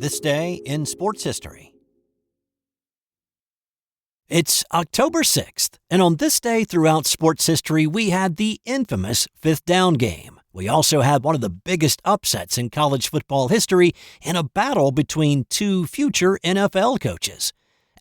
This day in sports history. It's October 6th, and on this day throughout sports history, we had the infamous fifth down game. We also had one of the biggest upsets in college football history in a battle between two future NFL coaches.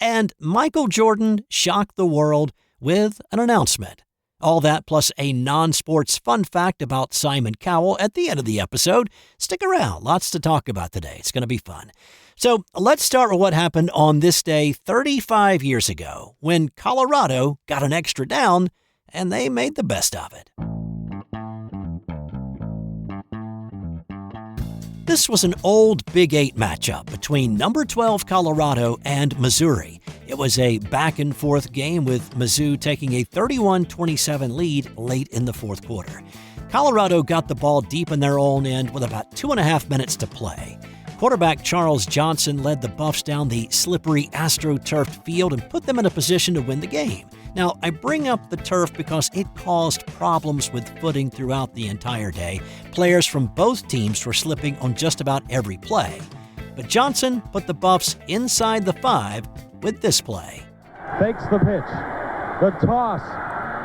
And Michael Jordan shocked the world with an announcement. All that plus a non-sports fun fact about Simon Cowell at the end of the episode. Stick around. Lots to talk about today. It's going to be fun. So let's start with what happened on this day 35 years ago when Colorado got an extra down and they made the best of it. This was an old Big 8 matchup between number 12 Colorado and Missouri. It was a back-and-forth game with Mizzou taking a 31-27 lead late in the fourth quarter. Colorado got the ball deep in their own end with about 2.5 minutes to play. Quarterback Charles Johnson led the Buffs down the slippery AstroTurfed field and put them in a position to win the game. Now, I bring up the turf because it caused problems with footing throughout the entire day. Players from both teams were slipping on just about every play. But Johnson put the Buffs inside the 5 with this play. Fakes the pitch. The toss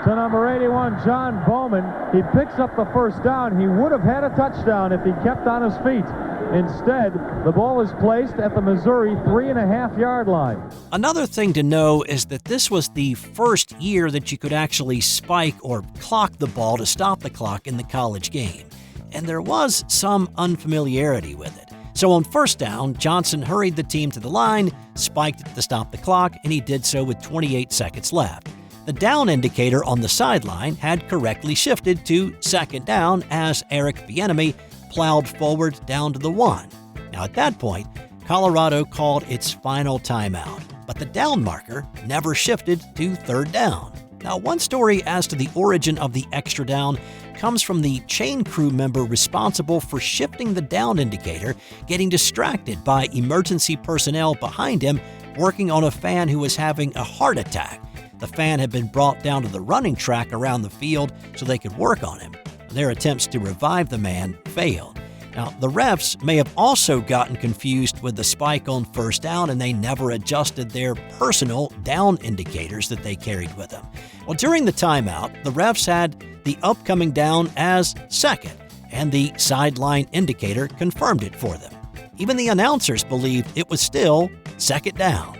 to number 81, John Bowman. He picks up the first down. He would have had a touchdown if he kept on his feet. Instead, the ball is placed at the Missouri 3.5-yard line. Another thing to know is that this was the first year that you could actually spike or clock the ball to stop the clock in the college game. And there was some unfamiliarity with it. So on first down, Johnson hurried the team to the line, spiked it to stop the clock, and he did so with 28 seconds left. The down indicator on the sideline had correctly shifted to second down as Eric Bieniemy plowed forward down to the 1. Now at that point, Colorado called its final timeout, but the down marker never shifted to third down. Now one story as to the origin of the extra down comes from the chain crew member responsible for shifting the down indicator getting distracted by emergency personnel behind him working on a fan who was having a heart attack. The fan had been brought down to the running track around the field so they could work on him. Their attempts to revive the man failed. Now, the refs may have also gotten confused with the spike on first down and they never adjusted their personal down indicators that they carried with them. Well, during the timeout, the refs had the upcoming down as second, and the sideline indicator confirmed it for them. Even the announcers believed it was still second down,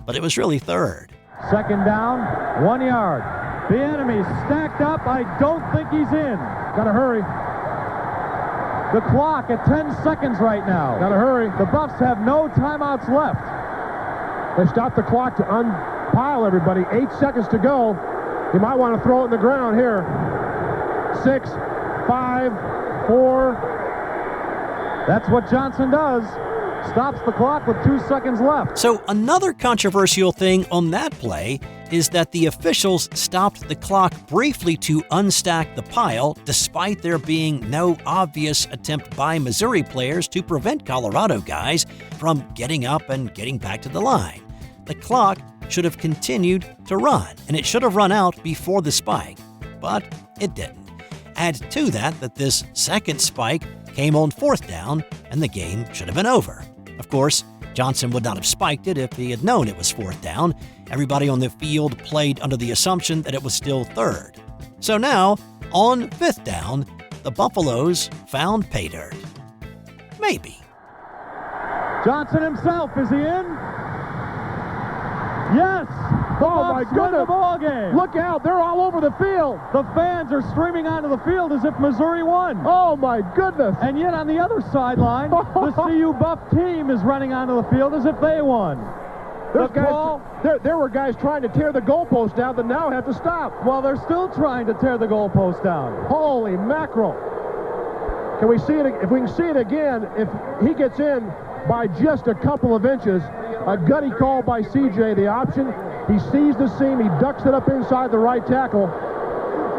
but it was really third. Second down, 1 yard. Bieniemy stacked up. I don't think he's in. Gotta hurry. The clock at 10 seconds right now. Gotta hurry. The Buffs have no timeouts left. They stopped the clock to unpile everybody. 8 seconds to go. You might want to throw it in the ground here. 6, 5, 4. That's what Johnson does. Stops the clock with 2 seconds left. So another controversial thing on that play is that the officials stopped the clock briefly to unstack the pile despite there being no obvious attempt by Missouri players to prevent Colorado guys from getting up and getting back to the line. The clock should have continued to run, and it should have run out before the spike, but it didn't. Add to that this second spike came on fourth down, and the game should have been over. Of course, Johnson would not have spiked it if he had known it was fourth down. Everybody on the field played under the assumption that it was still third. So now, on fifth down, the Buffaloes found pay dirt. Maybe. Johnson himself, is he in? Yes! Oh my goodness! The ball game. Look out! They're all over the field. The fans are streaming onto the field as if Missouri won. Oh my goodness! And yet on the other sideline, the CU Buff team is running onto the field as if they won. There were guys trying to tear the goalpost down that now have to stop. Well, they're still trying to tear the goalpost down. Holy mackerel! Can we see it? If we can see it again, if he gets in by just a couple of inches, a gutty call by CJ, the option. He sees the seam, he ducks it up inside the right tackle.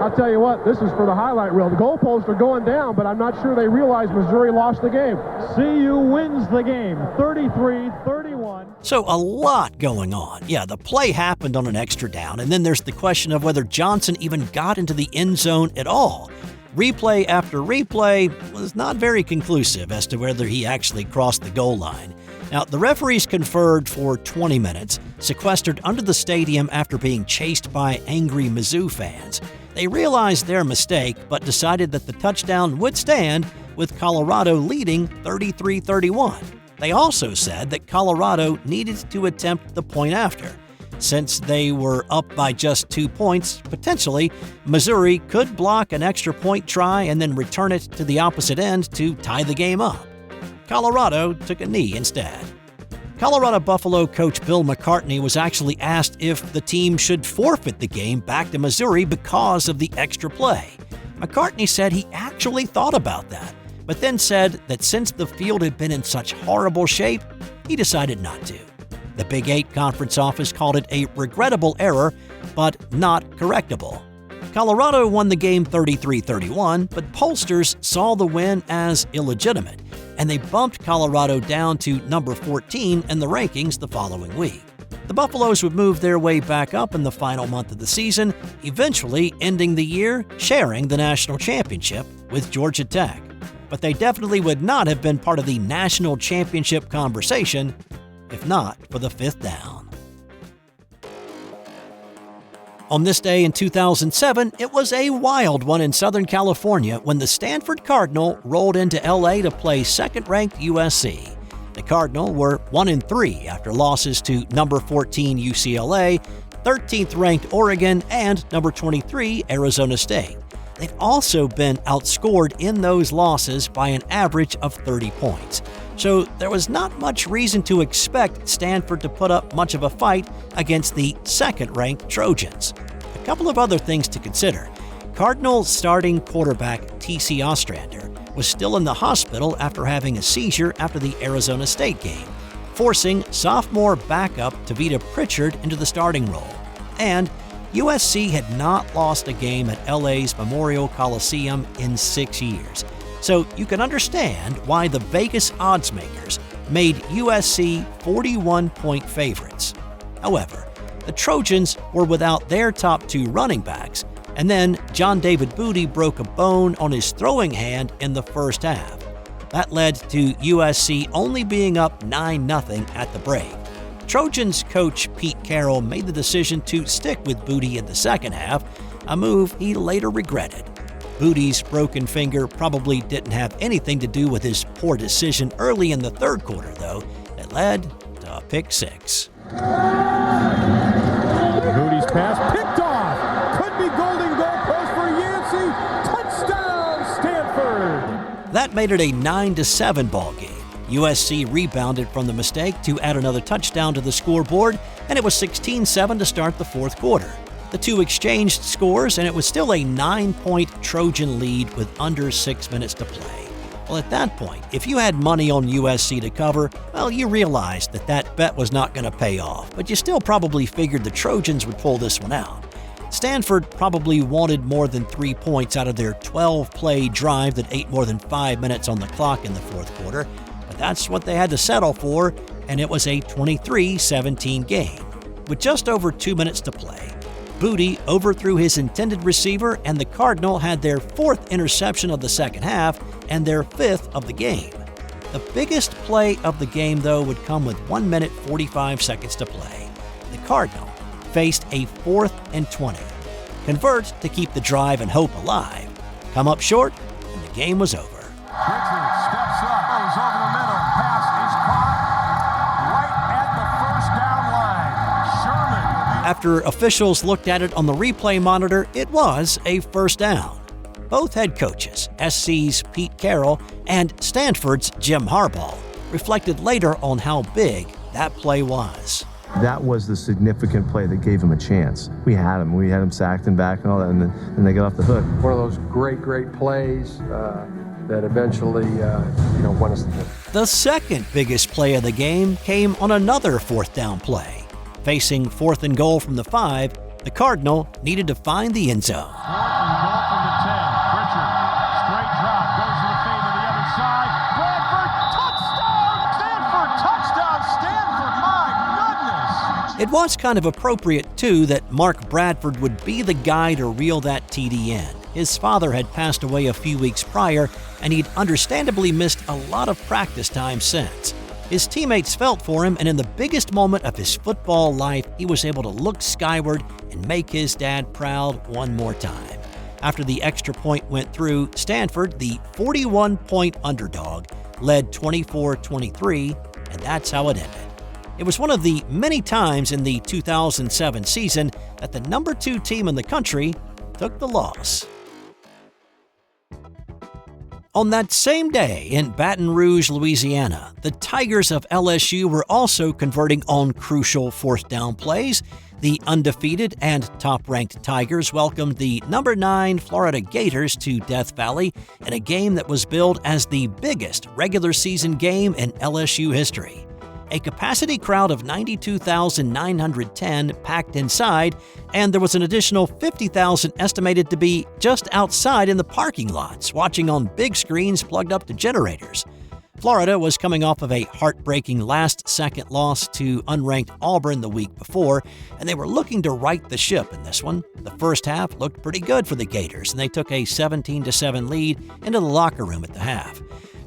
I'll tell you what, this is for the highlight reel. The goalposts are going down, but I'm not sure they realize Missouri lost the game. CU wins the game, 33-31. So a lot going on. Yeah, the play happened on an extra down, and then there's the question of whether Johnson even got into the end zone at all. Replay after replay was not very conclusive as to whether he actually crossed the goal line. Now, the referees conferred for 20 minutes, sequestered under the stadium after being chased by angry Mizzou fans. They realized their mistake, but decided that the touchdown would stand, with Colorado leading 33-31. They also said that Colorado needed to attempt the point after. Since they were up by just 2 points, potentially, Missouri could block an extra point try and then return it to the opposite end to tie the game up. Colorado took a knee instead. Colorado Buffalo coach Bill McCartney was actually asked if the team should forfeit the game back to Missouri because of the extra play. McCartney said he actually thought about that, but then said that since the field had been in such horrible shape, he decided not to. The Big 8 conference office called it a regrettable error, but not correctable. Colorado won the game 33-31, but pollsters saw the win as illegitimate, and they bumped Colorado down to number 14 in the rankings the following week. The Buffaloes would move their way back up in the final month of the season, eventually ending the year sharing the national championship with Georgia Tech. But they definitely would not have been part of the national championship conversation if not for the fifth down. On this day in 2007, it was a wild one in Southern California when the Stanford Cardinal rolled into LA to play second-ranked USC. The Cardinal were 1-3 after losses to number 14 UCLA, 13th-ranked Oregon, and number 23 Arizona State. They'd also been outscored in those losses by an average of 30 points. So there was not much reason to expect Stanford to put up much of a fight against the second-ranked Trojans. A couple of other things to consider. Cardinals starting quarterback T.C. Ostrander was still in the hospital after having a seizure after the Arizona State game, forcing sophomore backup Tavita Pritchard into the starting role. And USC had not lost a game at LA's Memorial Coliseum in 6 years. So you can understand why the Vegas odds makers made USC 41-point favorites. However, the Trojans were without their top two running backs, and then John David Booty broke a bone on his throwing hand in the first half. That led to USC only being up 9-0 at the break. Trojans coach Pete Carroll made the decision to stick with Booty in the second half, a move he later regretted. Booty's broken finger probably didn't have anything to do with his poor decision early in the third quarter, though. It led to a pick six. Booty's pass picked off. Could be golden goalpost for Yancey. Touchdown, Stanford. That made it a 9-7 ball game. USC rebounded from the mistake to add another touchdown to the scoreboard, and it was 16-7 to start the fourth quarter. The two exchanged scores, and it was still a 9-point Trojan lead with under 6 minutes to play. Well, at that point, if you had money on USC to cover, well, you realized that that bet was not going to pay off, but you still probably figured the Trojans would pull this one out. Stanford probably wanted more than 3 points out of their 12-play drive that ate more than 5 minutes on the clock in the fourth quarter, but that's what they had to settle for, and it was a 23-17 game. With just over 2 minutes to play, Booty overthrew his intended receiver, and the Cardinal had their fourth interception of the second half and their fifth of the game. The biggest play of the game, though, would come with 1 minute 45 seconds to play. The Cardinal faced a 4th and 20. Convert to keep the drive and hope alive. Come up short, and the game was over. Pritchard steps up, goes over the middle. Pass is caught right at the first down line. Sherman. After officials looked at it on the replay monitor, it was a first down. Both head coaches, SC's Pete Carroll and Stanford's Jim Harbaugh, reflected later on how big that play was. That was the significant play that gave him a chance. We had him sacked and back and all that, and then they got off the hook. One of those great plays that eventually, won us the game. The second biggest play of the game came on another fourth down play. Facing 4th and goal from the 5, the Cardinal needed to find the end zone. 4th and goal from the 10. Pritchard, straight drop, goes to the fade to the other side. Bradford, touchdown! Stanford, my goodness! It was kind of appropriate, too, that Mark Bradford would be the guy to reel that TD in. His father had passed away a few weeks prior, and he'd understandably missed a lot of practice time since. His teammates felt for him, and in the biggest moment of his football life, he was able to look skyward and make his dad proud one more time. After the extra point went through, Stanford, the 41-point underdog, led 24-23, and that's how it ended. It was one of the many times in the 2007 season that the number 2 team in the country took the loss. On that same day in Baton Rouge, Louisiana, the Tigers of LSU were also converting on crucial fourth down plays. The undefeated and top-ranked Tigers welcomed the number 9 Florida Gators to Death Valley in a game that was billed as the biggest regular season game in LSU history. A capacity crowd of 92,910 packed inside, and there was an additional 50,000 estimated to be just outside in the parking lots, watching on big screens plugged up to generators. Florida was coming off of a heartbreaking last-second loss to unranked Auburn the week before, and they were looking to right the ship in this one. The first half looked pretty good for the Gators, and they took a 17-7 lead into the locker room at the half.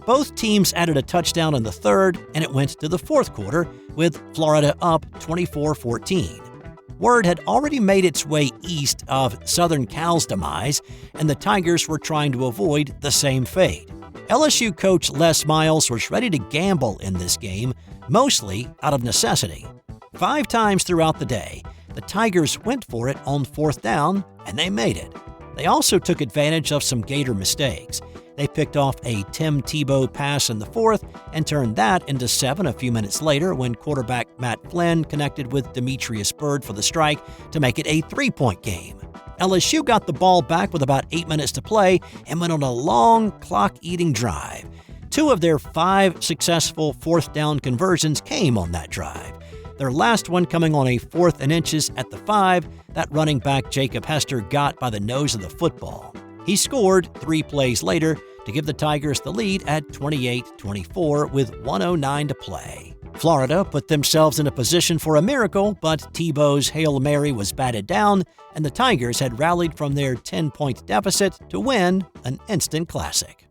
Both teams added a touchdown in the third, and it went to the fourth quarter, with Florida up 24-14. Word had already made its way east of Southern Cal's demise, and the Tigers were trying to avoid the same fate. LSU coach Les Miles was ready to gamble in this game, mostly out of necessity. 5 times throughout the day, the Tigers went for it on fourth down, and they made it. They also took advantage of some Gator mistakes. They picked off a Tim Tebow pass in the fourth and turned that into 7 a few minutes later when quarterback Matt Flynn connected with Demetrius Byrd for the strike to make it a 3-point game. LSU got the ball back with about 8 minutes to play and went on a long clock-eating drive. 2 of their 5 successful fourth down conversions came on that drive. Their last one coming on a 4th and inches at the 5 that running back Jacob Hester got by the nose of the football. He scored 3 plays later to give the Tigers the lead at 28-24 with 1:09 to play. Florida put themselves in a position for a miracle, but Tebow's Hail Mary was batted down, and the Tigers had rallied from their 10-point deficit to win an instant classic.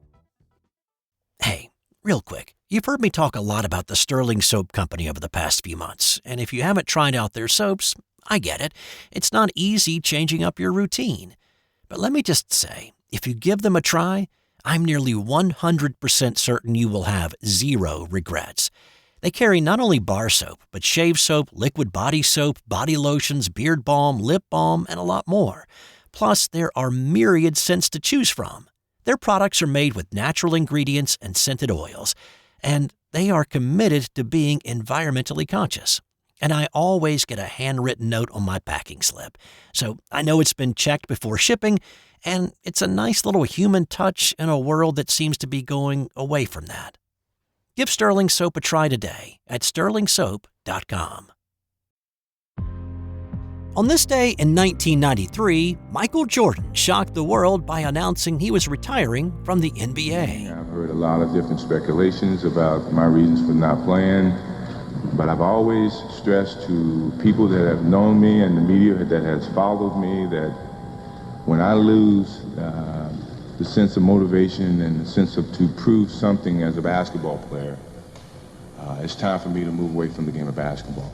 Hey, real quick, you've heard me talk a lot about the Sterling Soap Company over the past few months, and if you haven't tried out their soaps, I get it. It's not easy changing up your routine. But let me just say, if you give them a try, I'm nearly 100% certain you will have 0 regrets. They carry not only bar soap, but shave soap, liquid body soap, body lotions, beard balm, lip balm, and a lot more. Plus, there are myriad scents to choose from. Their products are made with natural ingredients and scented oils, and they are committed to being environmentally conscious. And I always get a handwritten note on my packing slip, so I know it's been checked before shipping, and it's a nice little human touch in a world that seems to be going away from that. Give Sterling Soap a try today at sterlingsoap.com. On this day in 1993, Michael Jordan shocked the world by announcing he was retiring from the NBA. I've heard a lot of different speculations about my reasons for not playing. But I've always stressed to people that have known me and the media that has followed me that when I lose the sense of motivation and the sense of to prove something as a basketball player, it's time for me to move away from the game of basketball.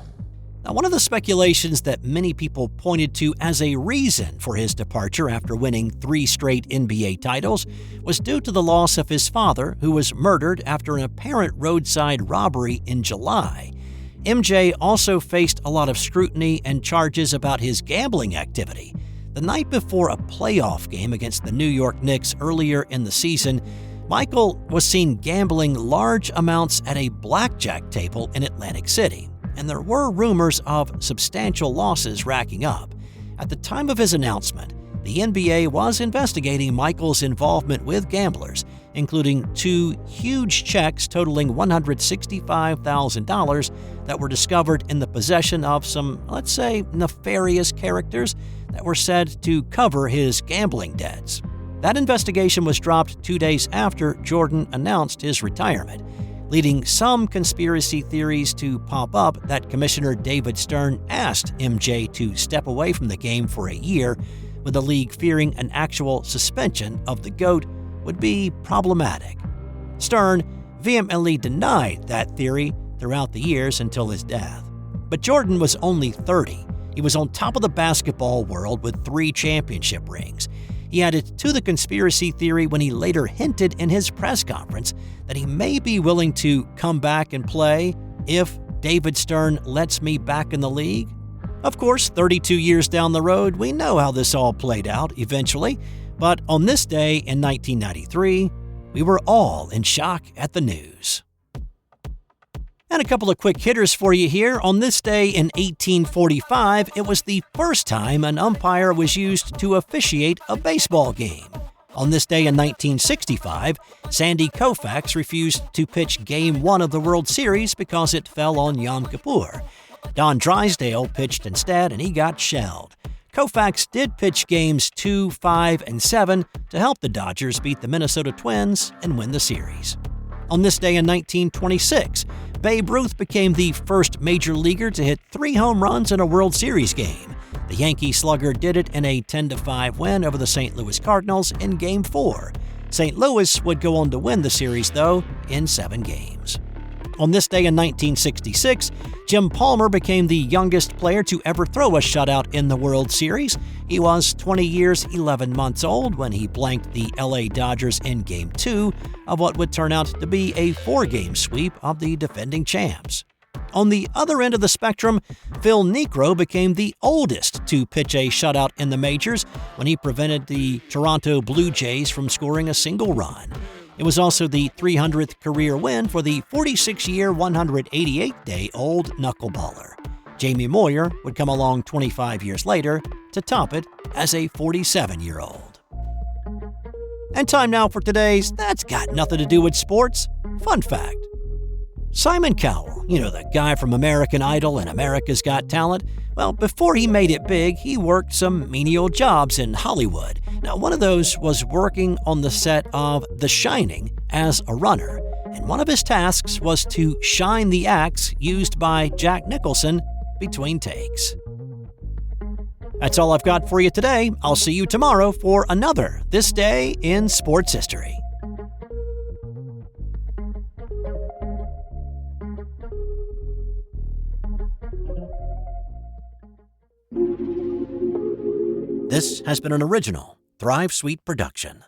Now, one of the speculations that many people pointed to as a reason for his departure after winning 3 straight NBA titles was due to the loss of his father, who was murdered after an apparent roadside robbery in July. MJ also faced a lot of scrutiny and charges about his gambling activity. The night before a playoff game against the New York Knicks earlier in the season, Michael was seen gambling large amounts at a blackjack table in Atlantic City, and there were rumors of substantial losses racking up. At the time of his announcement, the NBA was investigating Michael's involvement with gamblers, including 2 huge checks totaling $165,000 that were discovered in the possession of some, let's say, nefarious characters that were said to cover his gambling debts. That investigation was dropped 2 days after Jordan announced his retirement, leading some conspiracy theories to pop up that Commissioner David Stern asked MJ to step away from the game for a year, with the league fearing an actual suspension of the GOAT would be problematic. Stern vehemently denied that theory, throughout the years until his death. But Jordan was only 30. He was on top of the basketball world with 3 championship rings. He added to the conspiracy theory when he later hinted in his press conference that he may be willing to come back and play if David Stern lets me back in the league. Of course, 32 years down the road, we know how this all played out eventually, but on this day in 1993, we were all in shock at the news. And a couple of quick hitters for you here. On this day in 1845, it was the first time an umpire was used to officiate a baseball game. On this day in 1965, Sandy Koufax refused to pitch Game 1 of the World Series because it fell on Yom Kippur. Don Drysdale pitched instead, and he got shelled. Koufax did pitch Games 2, 5, and 7 to help the Dodgers beat the Minnesota Twins and win the series. On this day in 1926, Babe Ruth became the first major leaguer to hit 3 home runs in a World Series game. The Yankee slugger did it in a 10-5 win over the St. Louis Cardinals in Game 4. St. Louis would go on to win the series, though, in 7 games. On this day in 1966, Jim Palmer became the youngest player to ever throw a shutout in the World Series. He was 20 years, 11 months old when he blanked the LA Dodgers in Game 2 of what would turn out to be a 4-game sweep of the defending champs. On the other end of the spectrum, Phil Niekro became the oldest to pitch a shutout in the majors when he prevented the Toronto Blue Jays from scoring a single run. It was also the 300th career win for the 46-year, 188-day-old knuckleballer. Jamie Moyer would come along 25 years later to top it as a 47-year-old. And time now for today's That's Got Nothing to Do with Sports fun fact. Simon Cowell, the guy from American Idol and America's Got Talent, well, before he made it big, he worked some menial jobs in Hollywood. Now, one of those was working on the set of The Shining as a runner, and one of his tasks was to shine the axe used by Jack Nicholson between takes. That's all I've got for you today. I'll see you tomorrow for another This Day in Sports History. This has been an original Thrive Suite production.